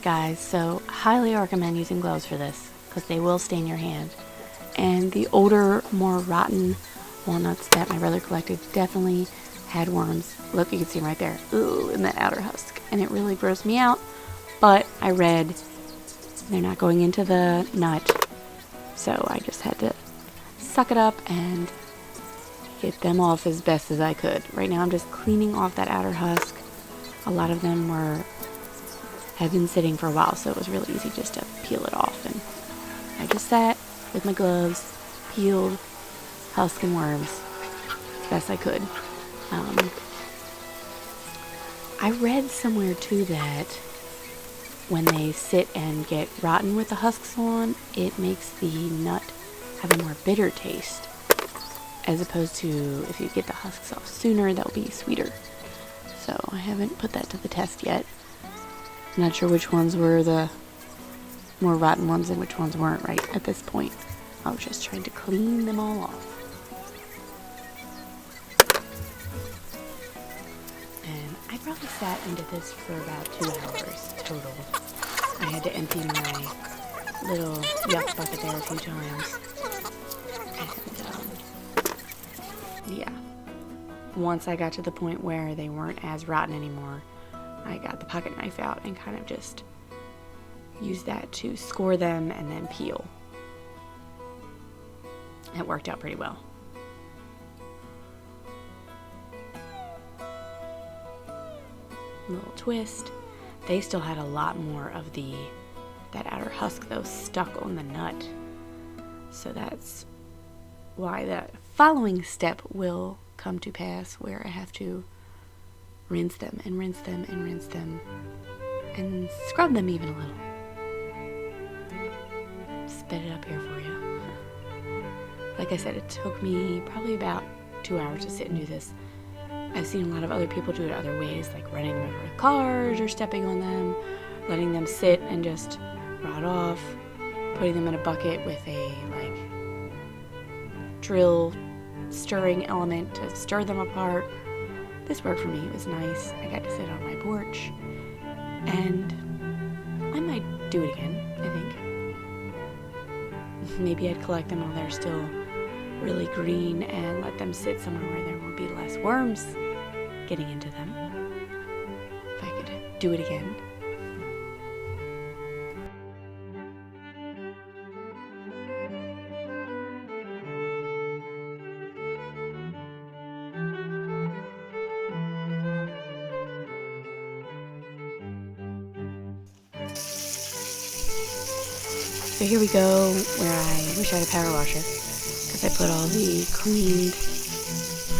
guys, so highly recommend using gloves for this because they will stain your hand. And the older, more rotten walnuts that my brother collected definitely had worms. Look, you can see them right there. Ooh, in the outer husk. And it really grossed me out. But I read they're not going into the nut. So I just had to suck it up and get them off as best as I could. Right now I'm just cleaning off that outer husk. A lot of them had been sitting for a while, so it was really easy just to peel it off. And I just sat with my gloves, peeled husk and worms as best I could. I read somewhere too that when they sit and get rotten with the husks on, it makes the nut have a more bitter taste, as opposed to if you get the husks off sooner, they'll be sweeter. So I haven't put that to the test yet. I'm not sure which ones were the more rotten ones and which ones weren't right at this point. I was just trying to clean them all off. And I probably sat and did this for about 2 hours total. I had to empty my little yuck bucket there a few times. And yeah. Once I got to the point where they weren't as rotten anymore, I got the pocket knife out and kind of just used that to score them and then peel. It worked out pretty well. Little twist. They still had a lot more of that outer husk though stuck on the nut. So that's why the following step will come to pass, where I have to rinse them and rinse them and rinse them and scrub them even a little. Spit it up here for you. Like I said, it took me probably about 2 hours to sit and do this. I've seen a lot of other people do it other ways, like running them over cars or stepping on them, letting them sit and just rot off, putting them in a bucket with a drill stirring element to stir them apart. This worked for me. It was nice. I got to sit on my porch, and I might do it again, I think. Maybe I'd collect them while they're still really green and let them sit somewhere where there will be less worms getting into them. If I could do it again. So here we go, where I wish I had a power washer, because I put all the cleaned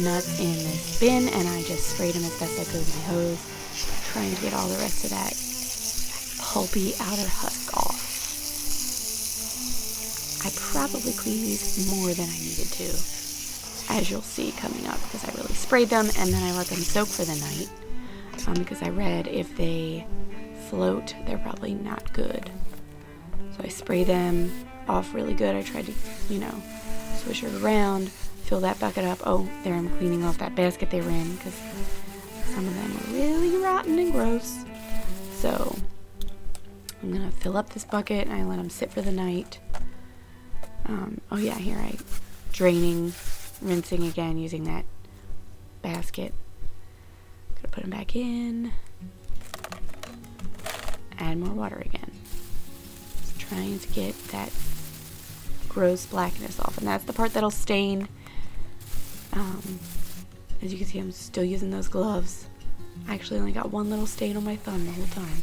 nuts in this bin and I just sprayed them as best I could with my hose, trying to get all the rest of that pulpy outer husk off. I probably cleaned these more than I needed to, as you'll see coming up, because I really sprayed them and then I let them soak for the night, because I read if they float, they're probably not good. So I spray them off really good. I tried to, swish it around, fill that bucket up. Oh, there I'm cleaning off that basket they were in, because some of them were really rotten and gross. So I'm going to fill up this bucket and I let them sit for the night. Here I draining, rinsing again using that basket. Gonna put them back in. Add more water again. Trying to get that gross blackness off, and that's the part that'll stain. As you can see, I'm still using those gloves. I actually only got one little stain on my thumb the whole time.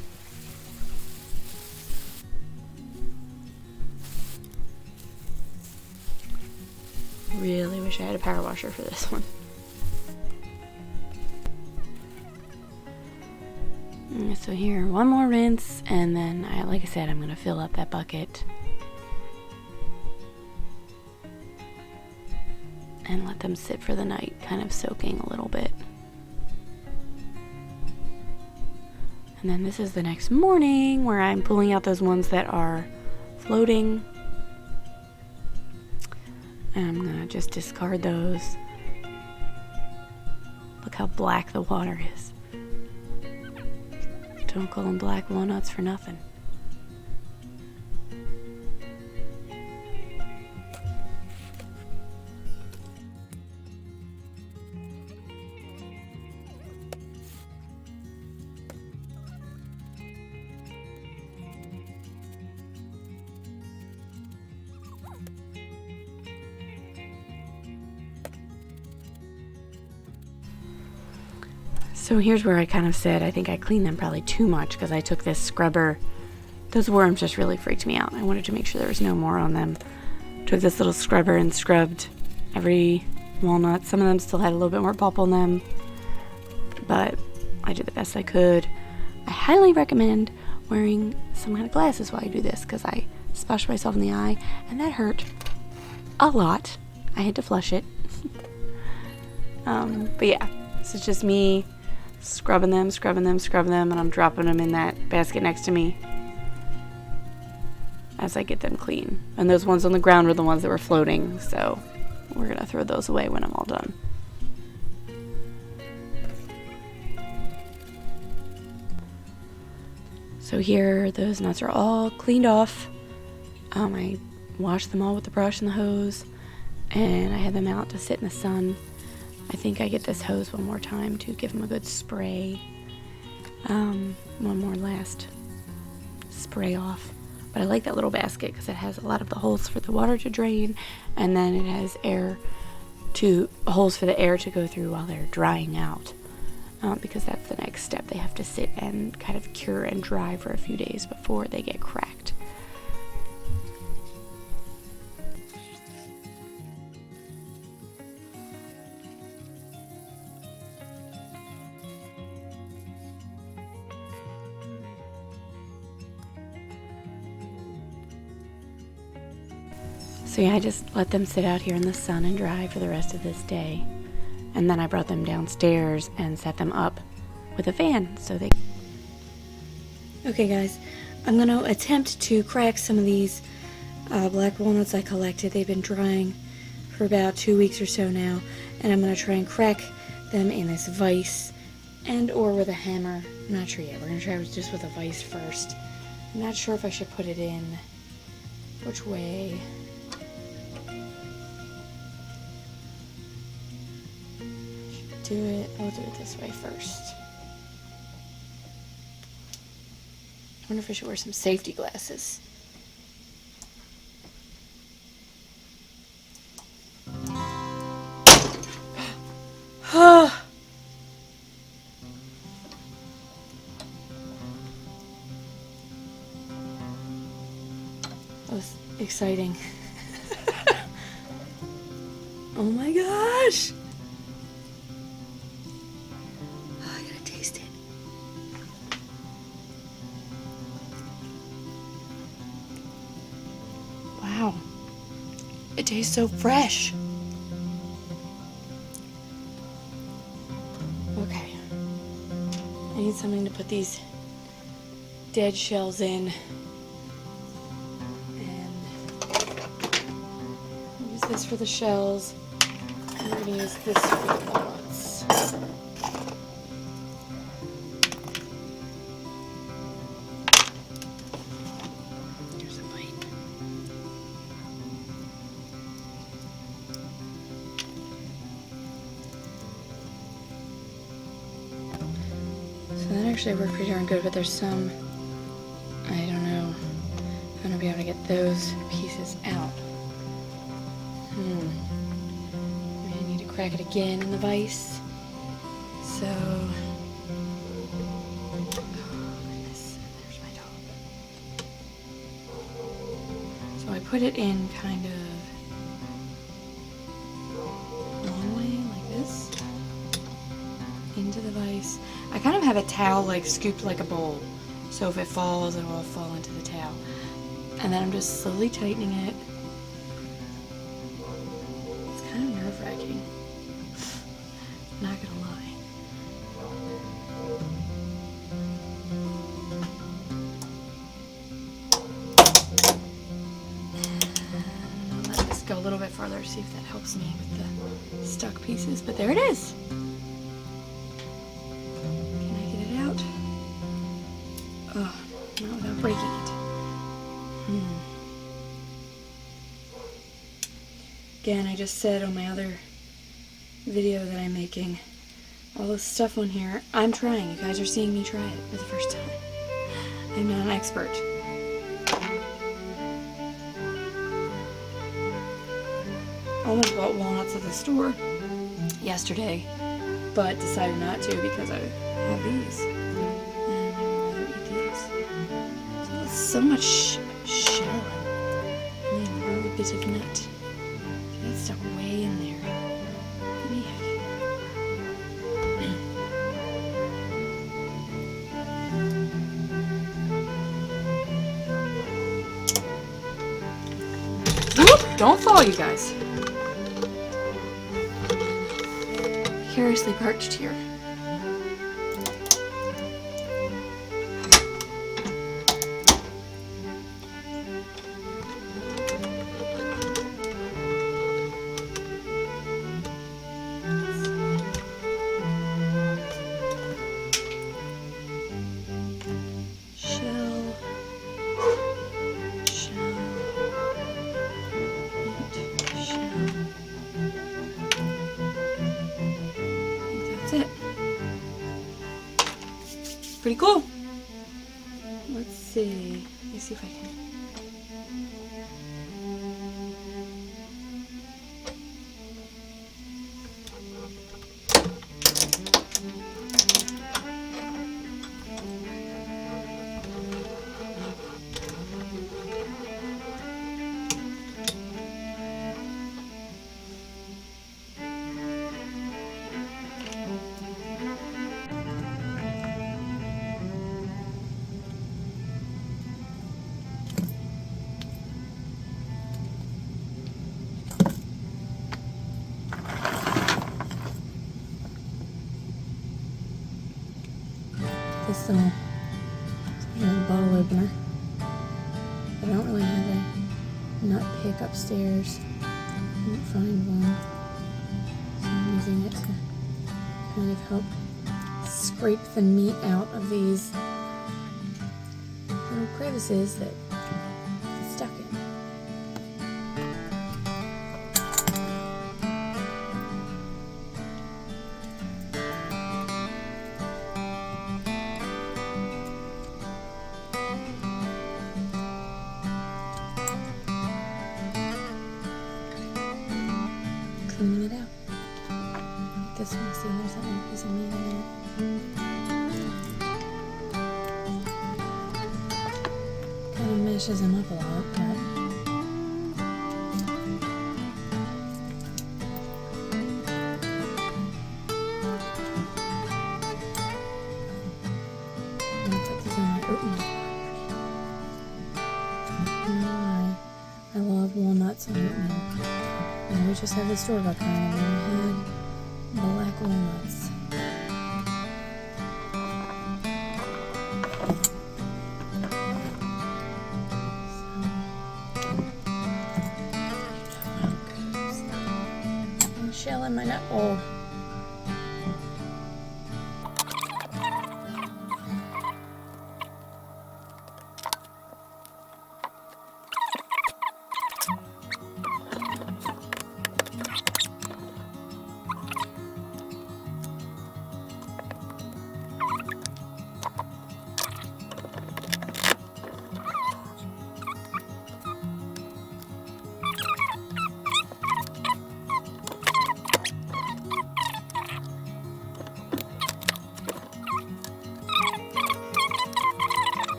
Really wish I had a power washer for this one. So here, one more rinse, and then, like I said, I'm going to fill up that bucket and let them sit for the night, kind of soaking a little bit. And then this is the next morning, where I'm pulling out those ones that are floating. And I'm going to just discard those. Look how black the water is. Don't call them black walnuts for nothing. So here's where I kind of said I think I cleaned them probably too much because I took this scrubber. Those worms just really freaked me out. I wanted to make sure there was no more on them. Took this little scrubber and scrubbed every walnut. Some of them still had a little bit more pulp on them, but I did the best I could. I highly recommend wearing some kind of glasses while you do this because I splashed myself in the eye and that hurt a lot. I had to flush it. But yeah, this is just me scrubbing them, and I'm dropping them in that basket next to me as I get them clean. And those ones on the ground were the ones that were floating, so we're gonna throw those away when I'm all done. So here, those nuts are all cleaned off. I washed them all with the brush and the hose, and I had them out to sit in the sun. I think I get this hose one more time to give them a good spray. One more last spray off. But I like that little basket because it has a lot of the holes for the water to drain, and then it has holes for the air to go through while they're drying out. Because that's the next step. They have to sit and kind of cure and dry for a few days before they get cracked. So yeah, I just let them sit out here in the sun and dry for the rest of this day. And then I brought them downstairs and set them up with a fan so they... Okay guys, I'm going to attempt to crack some of these black walnuts I collected. They've been drying for about 2 weeks or so now. And I'm going to try and crack them in this vise and or with a hammer. I'm not sure yet. We're going to try just with a vise first. I'm not sure if I should put it in which way. I'll do it this way first. I wonder if I should wear some safety glasses. That was exciting. Oh my gosh! Wow, it tastes so fresh. Okay, I need something to put these dead shells in, and use this for the shells, and we're gonna use this for the walnuts. So that actually worked pretty darn good, but there's some, I don't know, I'm gonna be able to get those pieces out. I need to crack it again in the vise. So, oh goodness, there's my dog. So I put it in kind of one way, like this, into the vise. I kind of have a towel like scooped like a bowl, so if it falls, it will all fall into the towel. And then I'm just slowly tightening it. It's kind of nerve-wracking, not gonna lie. And I'll let this go a little bit farther, see if that helps me with the stuck pieces, but there it is. Oh, not without breaking it. Again, I just said on my other video that I'm making, all this stuff on here, I'm trying. You guys are seeing me try it for the first time. I'm not an expert. I almost bought walnuts at the store yesterday, but decided not to because I have these. And I'd rather eat these. So there's so much shell and then a little bit of nut. That's stuck way in there. Let me have it. Whoop! Don't fall, you guys. Precariously perched here. That's it. Pretty cool. Let's see. Let me see if I can. This little bottle opener. I don't really have a nut pick upstairs. I didn't find one. So I'm using it to kind of help scrape the meat out of these little crevices that it's stuck in. Cleaning it out. Like this one, see there's that one piece of meat in there. Kind of meshes them up a lot, but I'm gonna put these on my oatmeal. I love walnuts and oatmeal. And we just have the store-bought kind, and we had black walnuts. So, shell in my nut bowl.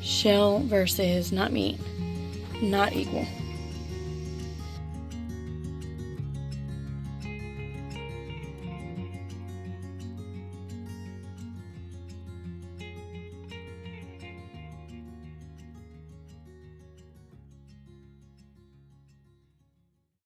Shell versus not meat, not equal.